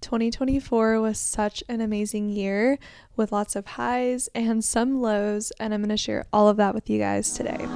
2024 was such an amazing year with lots of highs and some lows, and I'm going to share all of that with you guys today.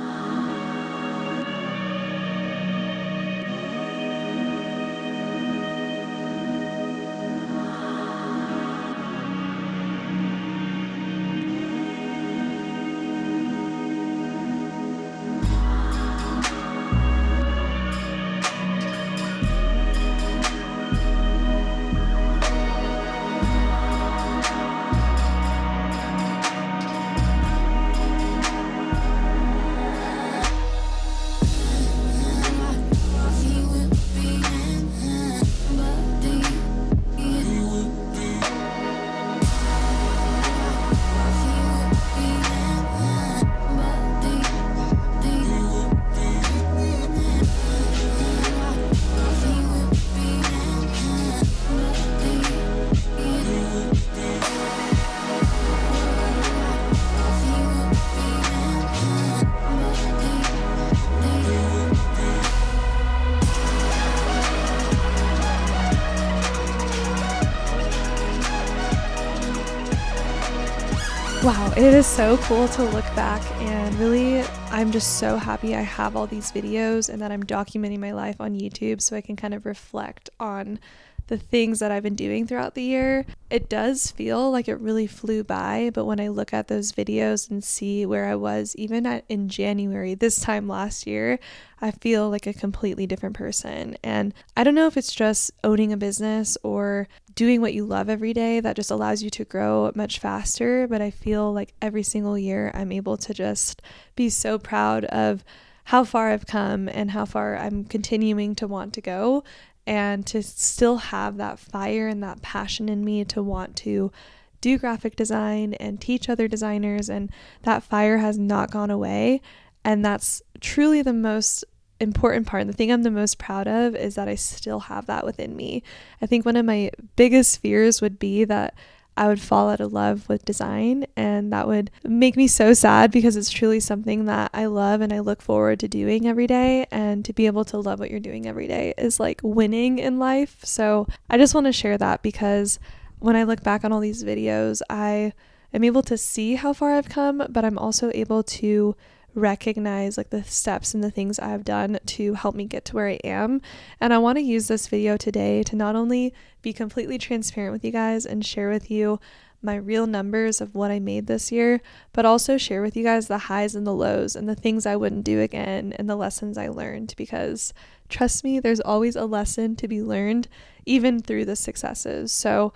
Wow, it is so cool to look back, and really I'm just so happy I have all these videos and that I'm documenting my life on YouTube so I can kind of reflect on the things that I've been doing throughout the year. It does feel like it really flew by, but when I look at those videos and see where I was even in January this time last year, I feel like a completely different person. And I don't know if it's just owning a business or doing what you love every day that just allows you to grow much faster, but I feel like every single year I'm able to just be so proud of how far I've come and how far I'm continuing to want to go, and to still have that fire and that passion in me to want to do graphic design and teach other designers, and that fire has not gone away. And that's truly the most important part. The thing I'm the most proud of is that I still have that within me. I think one of my biggest fears would be that I would fall out of love with design, and that would make me so sad because it's truly something that I love and I look forward to doing every day, and to be able to love what you're doing every day is like winning in life. So I just want to share that because when I look back on all these videos, I am able to see how far I've come, but I'm also able to recognize like the steps and the things I've done to help me get to where I am. And I want to use this video today to not only be completely transparent with you guys and share with you my real numbers of what I made this year, but also share with you guys the highs and the lows and the things I wouldn't do again and the lessons I learned, because trust me, there's always a lesson to be learned even through the successes. So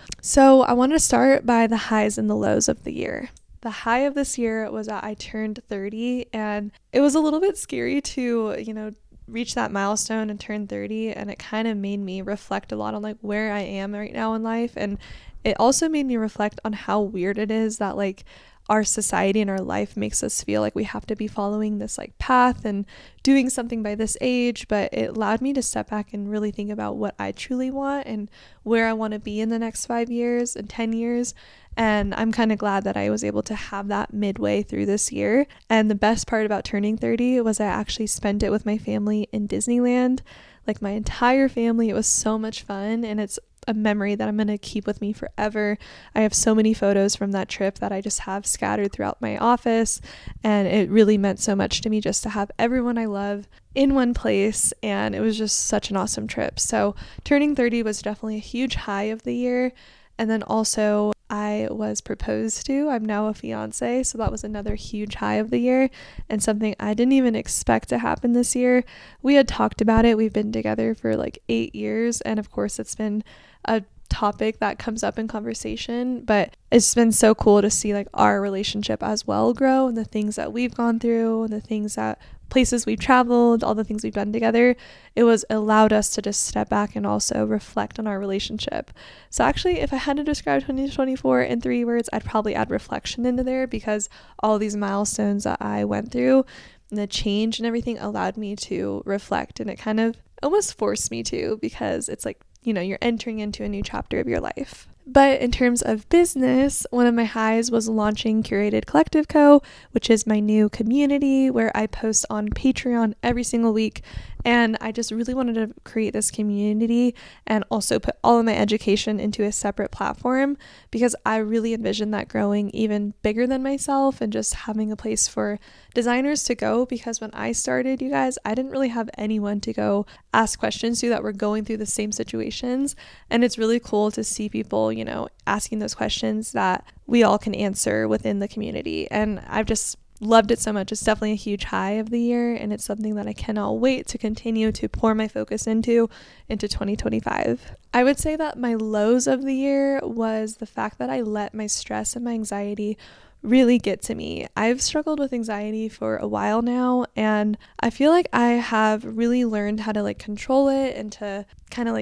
I want to start by the highs and the lows of the year. The high of this year was that I turned 30, and it was a little bit scary to, reach that milestone and turn 30, and it kind of made me reflect a lot on like where I am right now in life. And it also made me reflect on how weird it is that like our society and our life makes us feel like we have to be following this like path and doing something by this age, but it allowed me to step back and really think about what I truly want and where I want to be in the next 5 years and 10 years. And I'm kind of glad that I was able to have that midway through this year. And the best part about turning 30 was I actually spent it with my family in Disneyland, like my entire family. It was so much fun, and it's a memory that I'm going to keep with me forever. I have so many photos from that trip that I just have scattered throughout my office, and it really meant so much to me just to have everyone I love in one place, and it was just such an awesome trip. So turning 30 was definitely a huge high of the year. And then also I was proposed to. I'm now a fiance, so that was another huge high of the year, and something I didn't even expect to happen this year. We had talked about it. We've been together for like 8 years, and of course it's been a topic that comes up in conversation, but it's been so cool to see like our relationship as well grow, and the things that we've gone through, and the things that places we've traveled, all the things we've done together. It was allowed us to just step back and also reflect on our relationship. So actually, if I had to describe 2024 in 3 words, I'd probably add reflection into there, because all these milestones that I went through and the change and everything allowed me to reflect, and it kind of almost forced me to, because it's like, you're entering into a new chapter of your life. But in terms of business, one of my highs was launching Curated Collective Co., which is my new community where I post on Patreon every single week. And I just really wanted to create this community and also put all of my education into a separate platform, because I really envisioned that growing even bigger than myself and just having a place for designers to go. Because when I started, you guys, I didn't really have anyone to go ask questions to that were going through the same situations. And it's really cool to see people, asking those questions that we all can answer within the community. And I've just loved it so much. It's definitely a huge high of the year, and it's something that I cannot wait to continue to pour my focus into 2025. I would say that my lows of the year was the fact that I let my stress and my anxiety really get to me. I've struggled with anxiety for a while now, and I feel like I have really learned how to control it and to kind of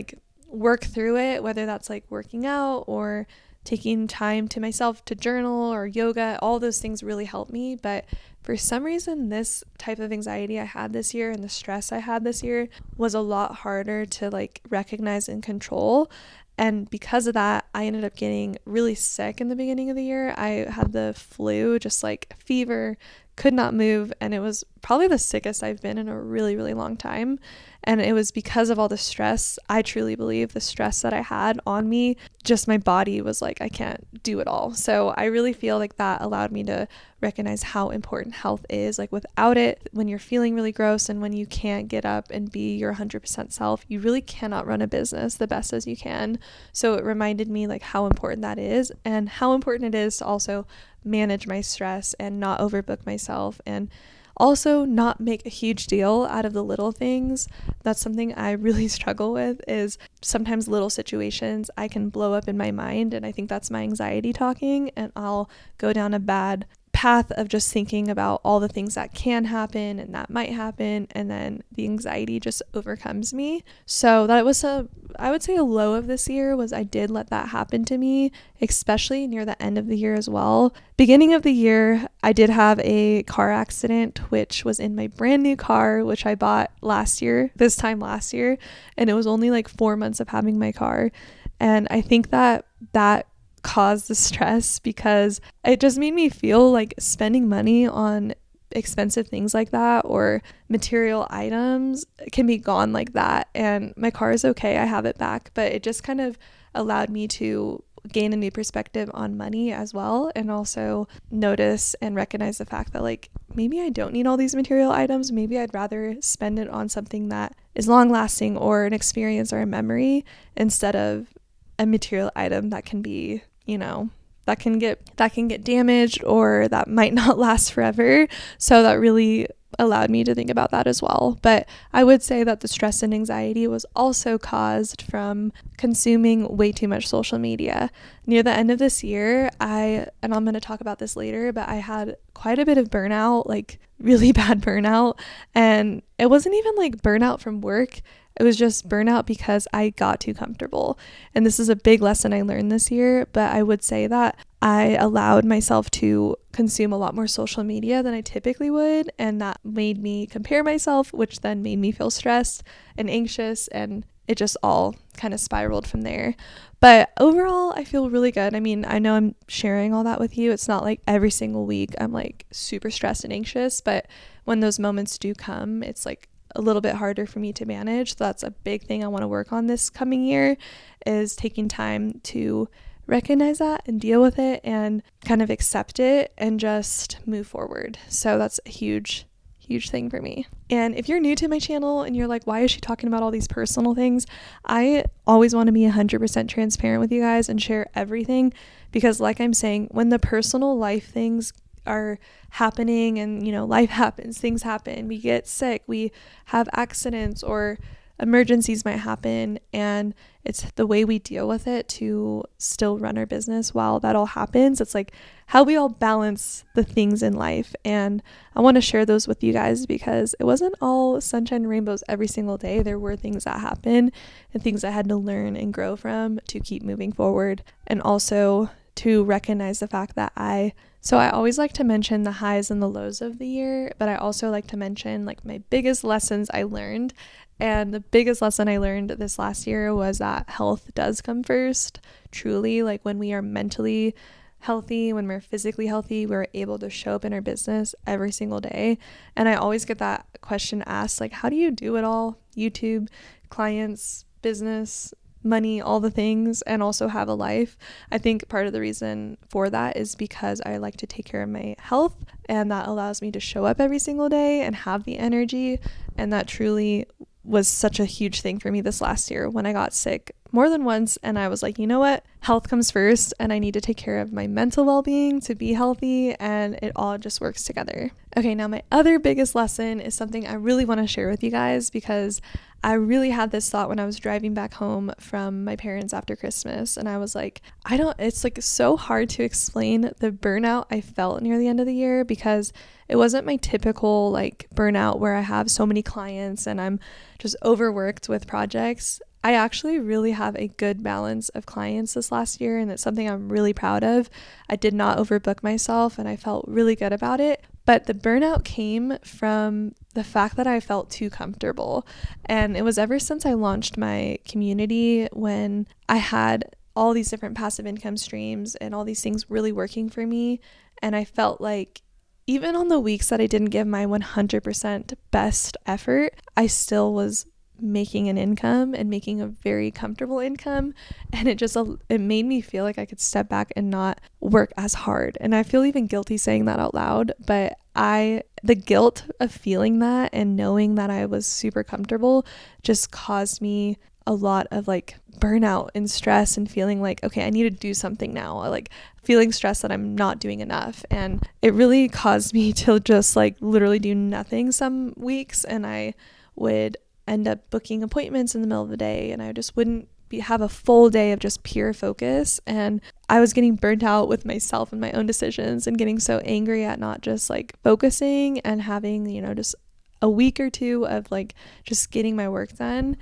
work through it, whether that's working out or taking time to myself to journal or yoga. All those things really help me. But for some reason, this type of anxiety I had this year and the stress I had this year was a lot harder to recognize and control. And because of that, I ended up getting really sick in the beginning of the year. I had the flu, just fever, could not move. And it was probably the sickest I've been in a really, really long time. And it was because of all the stress. I truly believe the stress that I had on me, just my body was I can't do it all. So I really feel like that allowed me to recognize how important health is. Without it, when you're feeling really gross and when you can't get up and be your 100% self, you really cannot run a business the best as you can. So it reminded me how important that is, and how important it is to also manage my stress and not overbook myself, and also not make a huge deal out of the little things. That's something I really struggle with, is sometimes little situations I can blow up in my mind, and I think that's my anxiety talking, and I'll go down a bad path of just thinking about all the things that can happen and that might happen, and then the anxiety just overcomes me. So that was I would say a low of this year was I did let that happen to me, especially near the end of the year as well. Beginning of the year, I did have a car accident, which was in my brand new car, which I bought this time last year, and it was only 4 months of having my car. And I think that caused the stress, because it just made me feel like spending money on expensive things like that or material items can be gone like that. And my car is okay, I have it back, but it just kind of allowed me to gain a new perspective on money as well, and also notice and recognize the fact that maybe I don't need all these material items. Maybe I'd rather spend it on something that is long lasting, or an experience or a memory, instead of a material item that can be that can get damaged, or that might not last forever. So that really allowed me to think about that as well. But I would say that the stress and anxiety was also caused from consuming way too much social media. Near the end of this year, and I'm going to talk about this later, but I had quite a bit of burnout, really bad burnout. And it wasn't even burnout from work. It was just burnout because I got too comfortable. And this is a big lesson I learned this year, but I would say that I allowed myself to consume a lot more social media than I typically would, and that made me compare myself, which then made me feel stressed and anxious, and it just all kind of spiraled from there. But overall, I feel really good. I mean, I know I'm sharing all that with you. It's not every single week I'm super stressed and anxious, but when those moments do come, it's a little bit harder for me to manage. So that's a big thing I want to work on this coming year, is taking time to recognize that and deal with it and kind of accept it and just move forward. So that's a huge thing for me. And if you're new to my channel and you're why is she talking about all these personal things? I always want to be 100% transparent with you guys and share everything, because I'm saying, when the personal life things are happening and life happens, things happen, we get sick, we have accidents, or emergencies might happen, and it's the way we deal with it to still run our business while that all happens. It's how we all balance the things in life, and I want to share those with you guys, because it wasn't all sunshine and rainbows every single day. There were things that happened and things I had to learn and grow from to keep moving forward, and also to recognize the fact that I So I always like to mention the highs and the lows of the year, but I also like to mention like my biggest lessons I learned. And the biggest lesson I learned this last year was that health does come first. Truly, like when we are mentally healthy, when we're physically healthy, we're able to show up in our business every single day. And I always get that question asked, like, how do you do it all? YouTube, clients, business, money, all the things, and also have a life. I think part of the reason for that is because I like to take care of my health, and that allows me to show up every single day and have the energy. And that truly was such a huge thing for me this last year when I got sick more than once, and I was like, you know what, health comes first, and I need to take care of my mental well-being to be healthy, and it all just works together. Okay, now my other biggest lesson is something I really want to share with you guys, because I really had this thought when I was driving back home from my parents after Christmas, and I was like, it's like so hard to explain the burnout I felt near the end of the year, because it wasn't my typical like burnout where I have so many clients and I'm just overworked with projects. I actually really have a good balance of clients this last year, and it's something I'm really proud of. I did not overbook myself, and I felt really good about it. But the burnout came from the fact that I felt too comfortable. And it was ever since I launched my community, when I had all these different passive income streams and all these things really working for me. And I felt like even on the weeks that I didn't give my 100% best effort, I still was making an income and making a very comfortable income, and it made me feel like I could step back and not work as hard. And I feel even guilty saying that out loud, but the guilt of feeling that and knowing that I was super comfortable just caused me a lot of like burnout and stress, and feeling like, okay, I need to do something now, like feeling stressed that I'm not doing enough. And it really caused me to just like literally do nothing some weeks, and I would end up booking appointments in the middle of the day, and I just wouldn't have a full day of just pure focus. And I was getting burnt out with myself and my own decisions, and getting so angry at not just like focusing and having, just a week or two of like just getting my work done.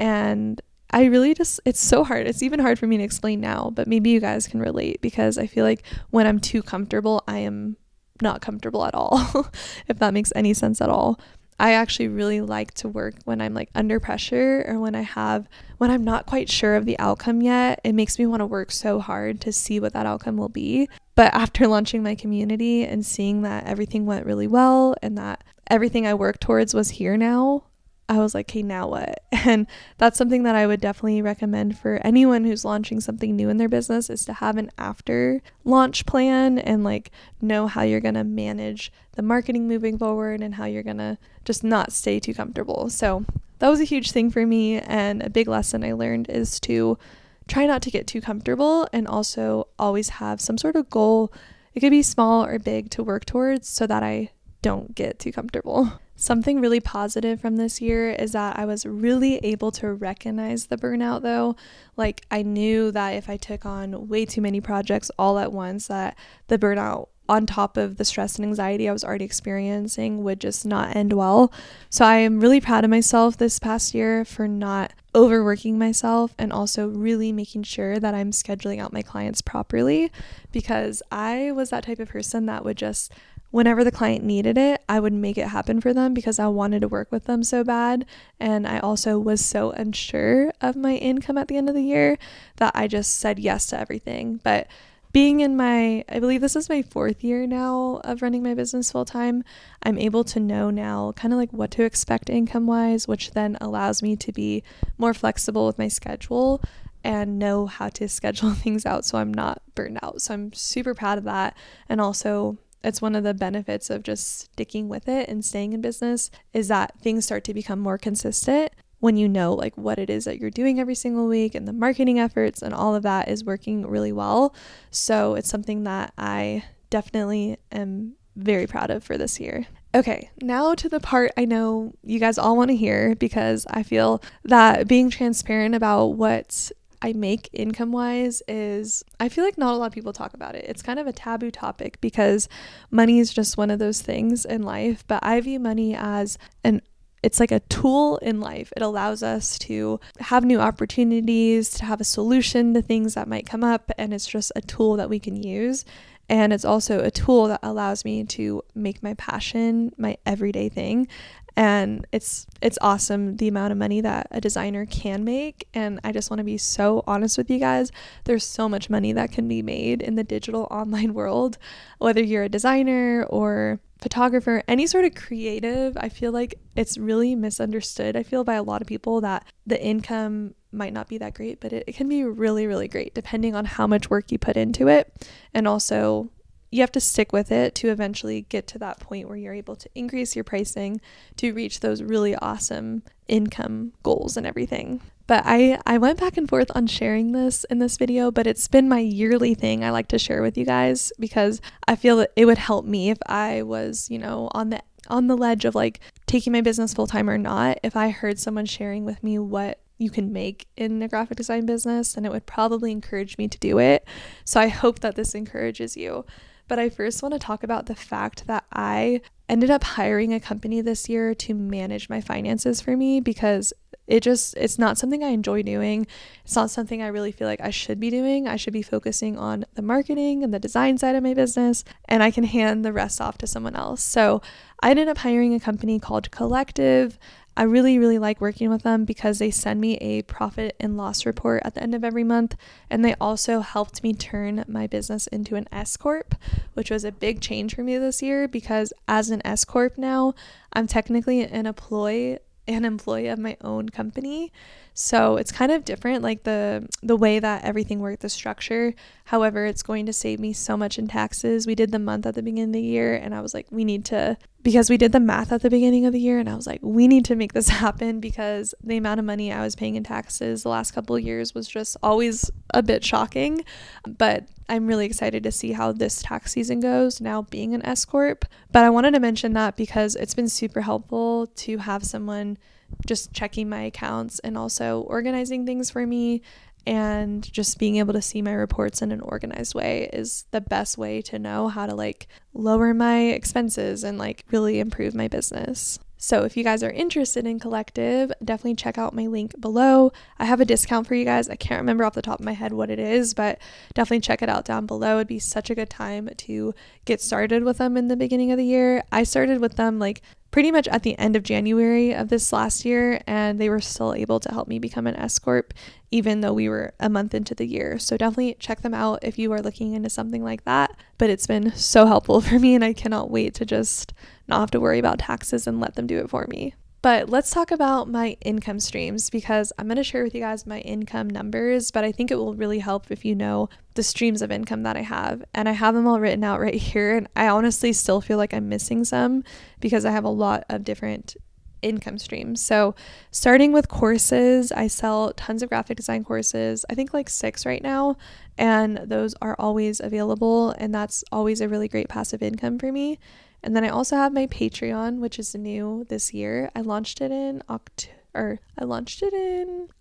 And I really it's so hard. It's even hard for me to explain now, but maybe you guys can relate, because I feel like when I'm too comfortable, I am not comfortable at all, if that makes any sense at all. I actually really like to work when I'm like under pressure, or when I'm not quite sure of the outcome yet. It makes me want to work so hard to see what that outcome will be. But after launching my community and seeing that everything went really well, and that everything I worked towards was here now, I was like, okay, now what? And that's something that I would definitely recommend for anyone who's launching something new in their business, is to have an after launch plan, and like know how you're going to manage the marketing moving forward, and how you're going to just not stay too comfortable. So that was a huge thing for me, and a big lesson I learned is to try not to get too comfortable, and also always have some sort of goal. It could be small or big to work towards, so that I don't get too comfortable. Something really positive from this year is that I was really able to recognize the burnout though. Like I knew that if I took on way too many projects all at once, that the burnout on top of the stress and anxiety I was already experiencing would just not end well. So I am really proud of myself this past year for not overworking myself, and also really making sure that I'm scheduling out my clients properly, because I was that type of person that would just, whenever the client needed it, I would make it happen for them, because I wanted to work with them so bad. And I also was so unsure of my income at the end of the year that I just said yes to everything. But being in I believe this is my 4th year now of running my business full time, I'm able to know now kind of like what to expect income wise, which then allows me to be more flexible with my schedule and know how to schedule things out so I'm not burned out. So I'm super proud of that. And also, it's one of the benefits of just sticking with it and staying in business, is that things start to become more consistent when you know like what it is that you're doing every single week, and the marketing efforts and all of that is working really well. So it's something that I definitely am very proud of for this year. Okay, now to the part I know you guys all want to hear, because I feel that being transparent about what I make income wise I feel like not a lot of people talk about it. It's kind of a taboo topic, because money is just one of those things in life, but I view money as it's like a tool in life. It allows us to have new opportunities, to have a solution to things that might come up, and it's just a tool that we can use. And it's also a tool that allows me to make my passion my everyday thing. And it's awesome the amount of money that a designer can make. And I just want to be so honest with you guys. There's so much money that can be made in the digital online world, whether you're a designer or photographer, any sort of creative. I feel like it's really misunderstood. I feel by a lot of people that the income might not be that great, but it can be really, really great depending on how much work you put into it. And also, you have to stick with it to eventually get to that point where you're able to increase your pricing to reach those really awesome income goals and everything. But I went back and forth on sharing this in this video, but it's been my yearly thing I like to share with you guys because I feel that it would help me if I was, on the ledge of like taking my business full time or not. If I heard someone sharing with me what you can make in a graphic design business, then it would probably encourage me to do it. So I hope that this encourages you. But I first want to talk about the fact that I ended up hiring a company this year to manage my finances for me because it's not something I enjoy doing. It's not something I really feel like I should be doing. I should be focusing on the marketing and the design side of my business, and I can hand the rest off to someone else. So I ended up hiring a company called Collective. I really, really like working with them because they send me a profit and loss report at the end of every month. And they also helped me turn my business into an S Corp, which was a big change for me this year because as an S Corp now, I'm technically an employee of my own company. So it's kind of different, like the way that everything worked, the structure. However, it's going to save me so much in taxes. We did the month at the beginning of the year and I was like, because we did the math at the beginning of the year and I was like, we need to make this happen because the amount of money I was paying in taxes the last couple of years was just always a bit shocking. But I'm really excited to see how this tax season goes now being an S Corp. But I wanted to mention that because it's been super helpful to have someone just checking my accounts and also organizing things for me, and just being able to see my reports in an organized way is the best way to know how to like lower my expenses and like really improve my business. So if you guys are interested in Collective, definitely check out my link below. I have a discount for you guys. I can't remember off the top of my head what it is, but definitely check it out down below. It'd be such a good time to get started with them in the beginning of the year. I started with them like pretty much at the end of January of this last year, and they were still able to help me become an S Corp even though we were a month into the year. So definitely check them out if you are looking into something like that. But it's been so helpful for me and I cannot wait to just not have to worry about taxes and let them do it for me. But let's talk about my income streams because I'm going to share with you guys my income numbers, but I think it will really help if you know the streams of income that I have. And I have them all written out right here. And I honestly still feel like I'm missing some because I have a lot of different income streams. So starting with courses, I sell tons of graphic design courses, I think like 6 right now, and those are always available, and that's always a really great passive income for me. And then I also have my Patreon, which is new this year. I launched it in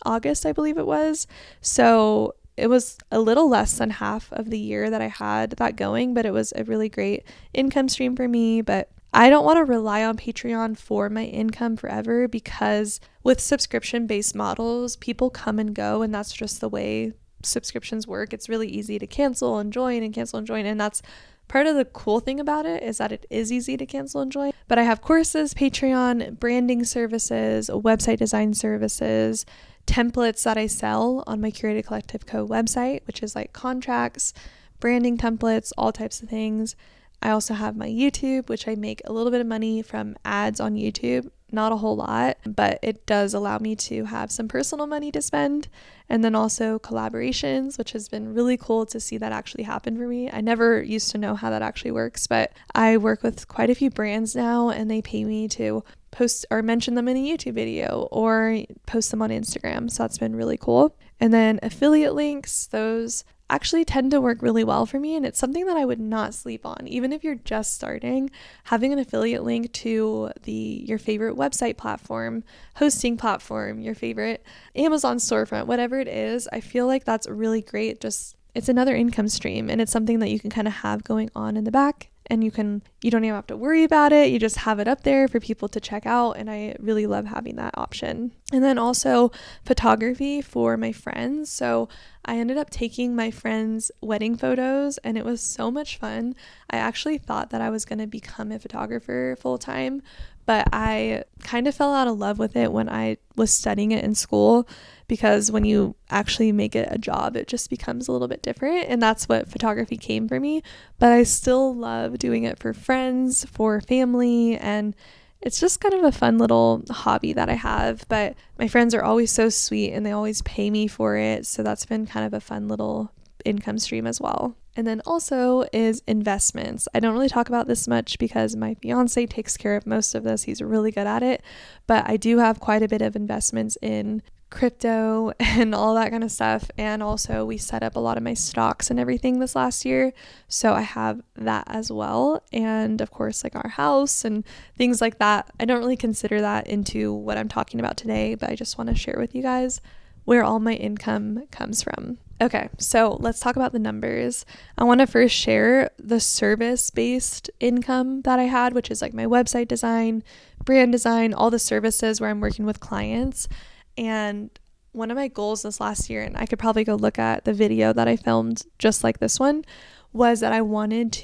August, I believe it was. So it was a little less than half of the year that I had that going, but it was a really great income stream for me. But I don't want to rely on Patreon for my income forever because with subscription-based models, people come and go, and that's just the way subscriptions work. It's really easy to cancel and join and cancel and join, and that's part of the cool thing about it is that it is easy to cancel and join. But I have courses, Patreon, branding services, website design services, templates that I sell on my Curated Collective Co. website, which is like contracts, branding templates, all types of things. I also have my YouTube, which I make a little bit of money from ads on YouTube. Not a whole lot, but it does allow me to have some personal money to spend. And then also collaborations, which has been really cool to see that actually happen for me. I never used to know how that actually works, but I work with quite a few brands now and they pay me to post or mention them in a YouTube video or post them on Instagram. So that's been really cool. And then affiliate links, those actually tend to work really well for me, and it's something that I would not sleep on. Even if you're just starting, having an affiliate link to your favorite website platform, hosting platform, your favorite Amazon storefront, whatever it is, I feel like that's really great. Just it's another income stream, and it's something that you can kind of have going on in the back, and you don't even have to worry about it. You just have it up there for people to check out, and I really love having that option. And then also photography for my friends. So I ended up taking my friend's wedding photos, and it was so much fun. I actually thought that I was going to become a photographer full time, but I kind of fell out of love with it when I was studying it in school, because when you actually make it a job, it just becomes a little bit different, and that's what photography came for me. But I still love doing it for friends, for family, and it's just kind of a fun little hobby that I have. But my friends are always so sweet and they always pay me for it, so that's been kind of a fun little income stream as well. And then also is investments. I don't really talk about this much because my fiance takes care of most of this. He's really good at it, but I do have quite a bit of investments in crypto and all that kind of stuff. And also we set up a lot of my stocks and everything this last year, so I have that as well. And of course, like our house and things like that. I don't really consider that into what I'm talking about today, but I just want to share with you guys where all my income comes from. Okay, so let's talk about the numbers. I want to first share the service-based income that I had, which is like my website design, brand design, all the services where I'm working with clients. And one of my goals this last year, and I could probably go look at the video that I filmed just like this one, was that I wanted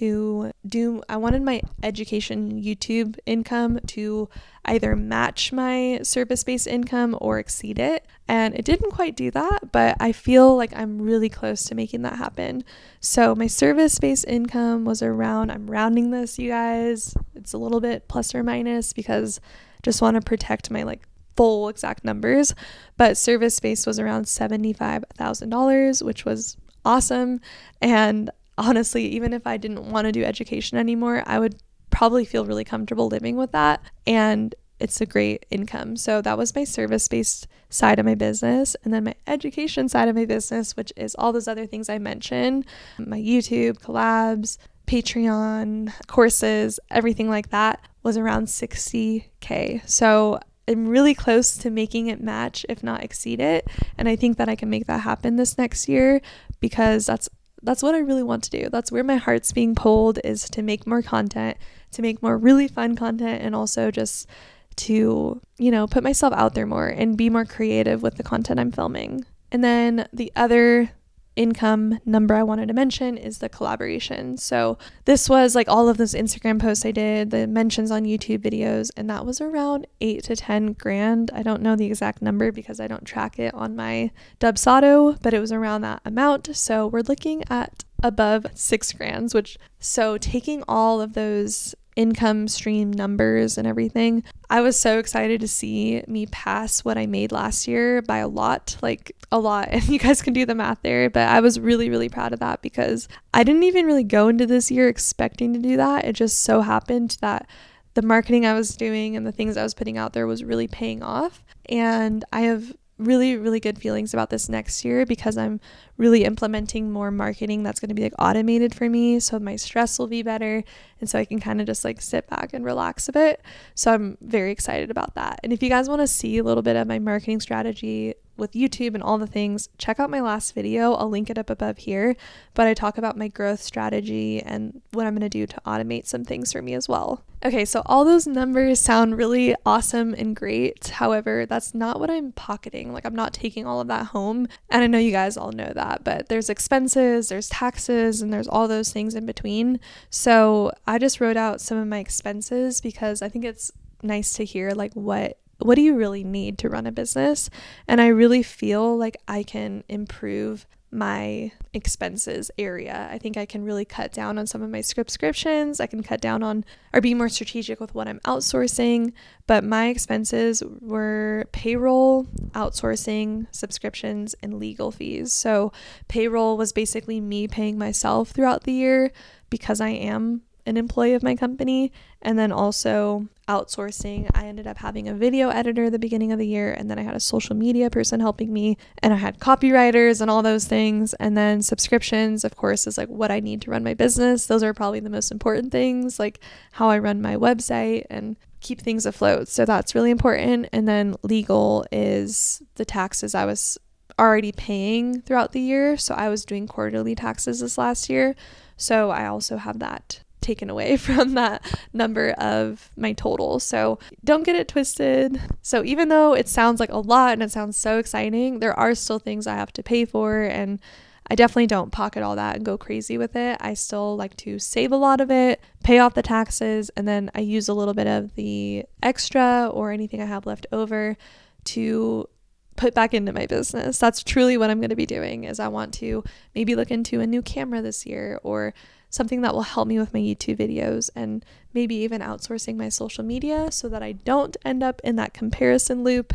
my education YouTube income to either match my service-based income or exceed it. And it didn't quite do that, but I feel like I'm really close to making that happen. So my service-based income was around, I'm rounding this, you guys, it's a little bit plus or minus because I just want to protect my like full exact numbers, but service-based was around $75,000, which was awesome. And honestly, even if I didn't want to do education anymore, I would probably feel really comfortable living with that. And it's a great income. So that was my service-based side of my business. And then my education side of my business, which is all those other things I mentioned, my YouTube, collabs, Patreon, courses, everything like that, was around $60K. So I'm really close to making it match, if not exceed it. And I think that I can make that happen this next year, because that's what I really want to do. That's where my heart's being pulled, is to make more content, to make more really fun content, and also just to, put myself out there more and be more creative with the content I'm filming. And then the other income number I wanted to mention is the collaboration. So this was like all of those Instagram posts I did, the mentions on YouTube videos, and that was around 8 to 10 grand. I don't know the exact number because I don't track it on my Dubsado, but it was around that amount. So we're looking at above 6 grand, so taking all of those income stream numbers and everything, I was so excited to see me pass what I made last year by a lot, and you guys can do the math there, but I was really, really proud of that because I didn't even really go into this year expecting to do that. It just so happened that the marketing I was doing and the things I was putting out there was really paying off, and I have really, really good feelings about this next year because I'm really implementing more marketing that's going to be like automated for me, so my stress will be better, and so I can kind of just like sit back and relax a bit. So I'm very excited about that. And if you guys want to see a little bit of my marketing strategy with YouTube and all the things, check out my last video. I'll link it up above here, but I talk about my growth strategy and what I'm going to do to automate some things for me as well. Okay, so all those numbers sound really awesome and great. However, that's not what I'm pocketing. Like, I'm not taking all of that home. And I know you guys all know that, but there's expenses, there's taxes, and there's all those things in between. So I just wrote out some of my expenses because I think it's nice to hear like what do you really need to run a business? And I really feel like I can improve my expenses area. I think I can really cut down on some of my subscriptions. I can cut down on or be more strategic with what I'm outsourcing. But my expenses were payroll, outsourcing, subscriptions, and legal fees. So payroll was basically me paying myself throughout the year because I am an employee of my company. And then also outsourcing, I ended up having a video editor at the beginning of the year, and then I had a social media person helping me, and I had copywriters and all those things. And then subscriptions, of course, is like what I need to run my business. Those are probably the most important things, like how I run my website and keep things afloat. So that's really important. And then legal is the taxes I was already paying throughout the year. So I was doing quarterly taxes this last year, so I also have that taken away from that number of my total. So don't get it twisted. So even though it sounds like a lot and it sounds so exciting, there are still things I have to pay for, and I definitely don't pocket all that and go crazy with it. I still like to save a lot of it, pay off the taxes, and then I use a little bit of the extra or anything I have left over to put back into my business. That's truly what I'm going to be doing, is I want to maybe look into a new camera this year, or something that will help me with my YouTube videos, and maybe even outsourcing my social media so that I don't end up in that comparison loop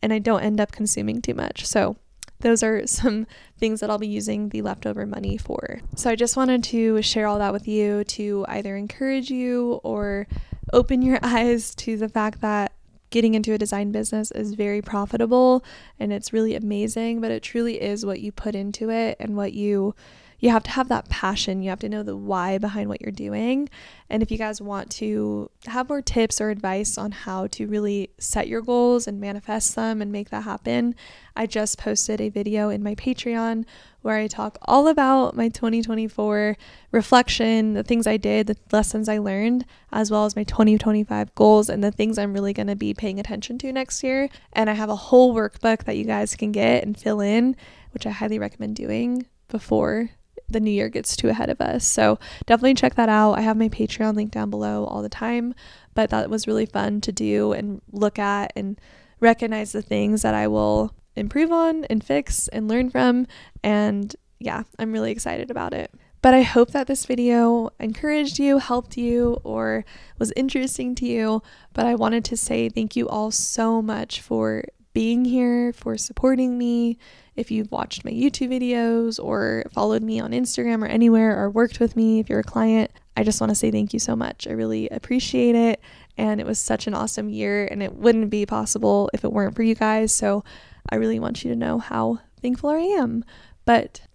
and I don't end up consuming too much. So those are some things that I'll be using the leftover money for. So I just wanted to share all that with you to either encourage you or open your eyes to the fact that getting into a design business is very profitable and it's really amazing, but it truly is what you put into it and what you have to have that passion. You have to know the why behind what you're doing. And if you guys want to have more tips or advice on how to really set your goals and manifest them and make that happen, I just posted a video in my Patreon where I talk all about my 2024 reflection, the things I did, the lessons I learned, as well as my 2025 goals and the things I'm really going to be paying attention to next year. And I have a whole workbook that you guys can get and fill in, which I highly recommend doing before the new year gets too ahead of us. So definitely check that out. I have my Patreon link down below all the time, but that was really fun to do and look at and recognize the things that I will improve on and fix and learn from. And yeah, I'm really excited about it. But I hope that this video encouraged you, helped you, or was interesting to you. But I wanted to say thank you all so much for being here, for supporting me. If you've watched my YouTube videos or followed me on Instagram or anywhere, or worked with me, if you're a client, I just want to say thank you so much. I really appreciate it. And it was such an awesome year, and it wouldn't be possible if it weren't for you guys. So I really want you to know how thankful I am.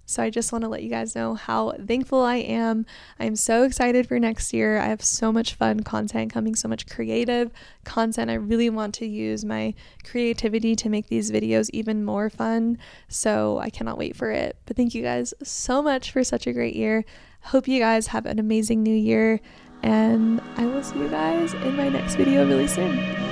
So I just want to let you guys know how thankful I am. I'm so excited for next year. I have so much fun content coming, so much creative content. I really want to use my creativity to make these videos even more fun. So I cannot wait for it. But thank you guys so much for such a great year. Hope you guys have an amazing new year. And I will see you guys in my next video really soon.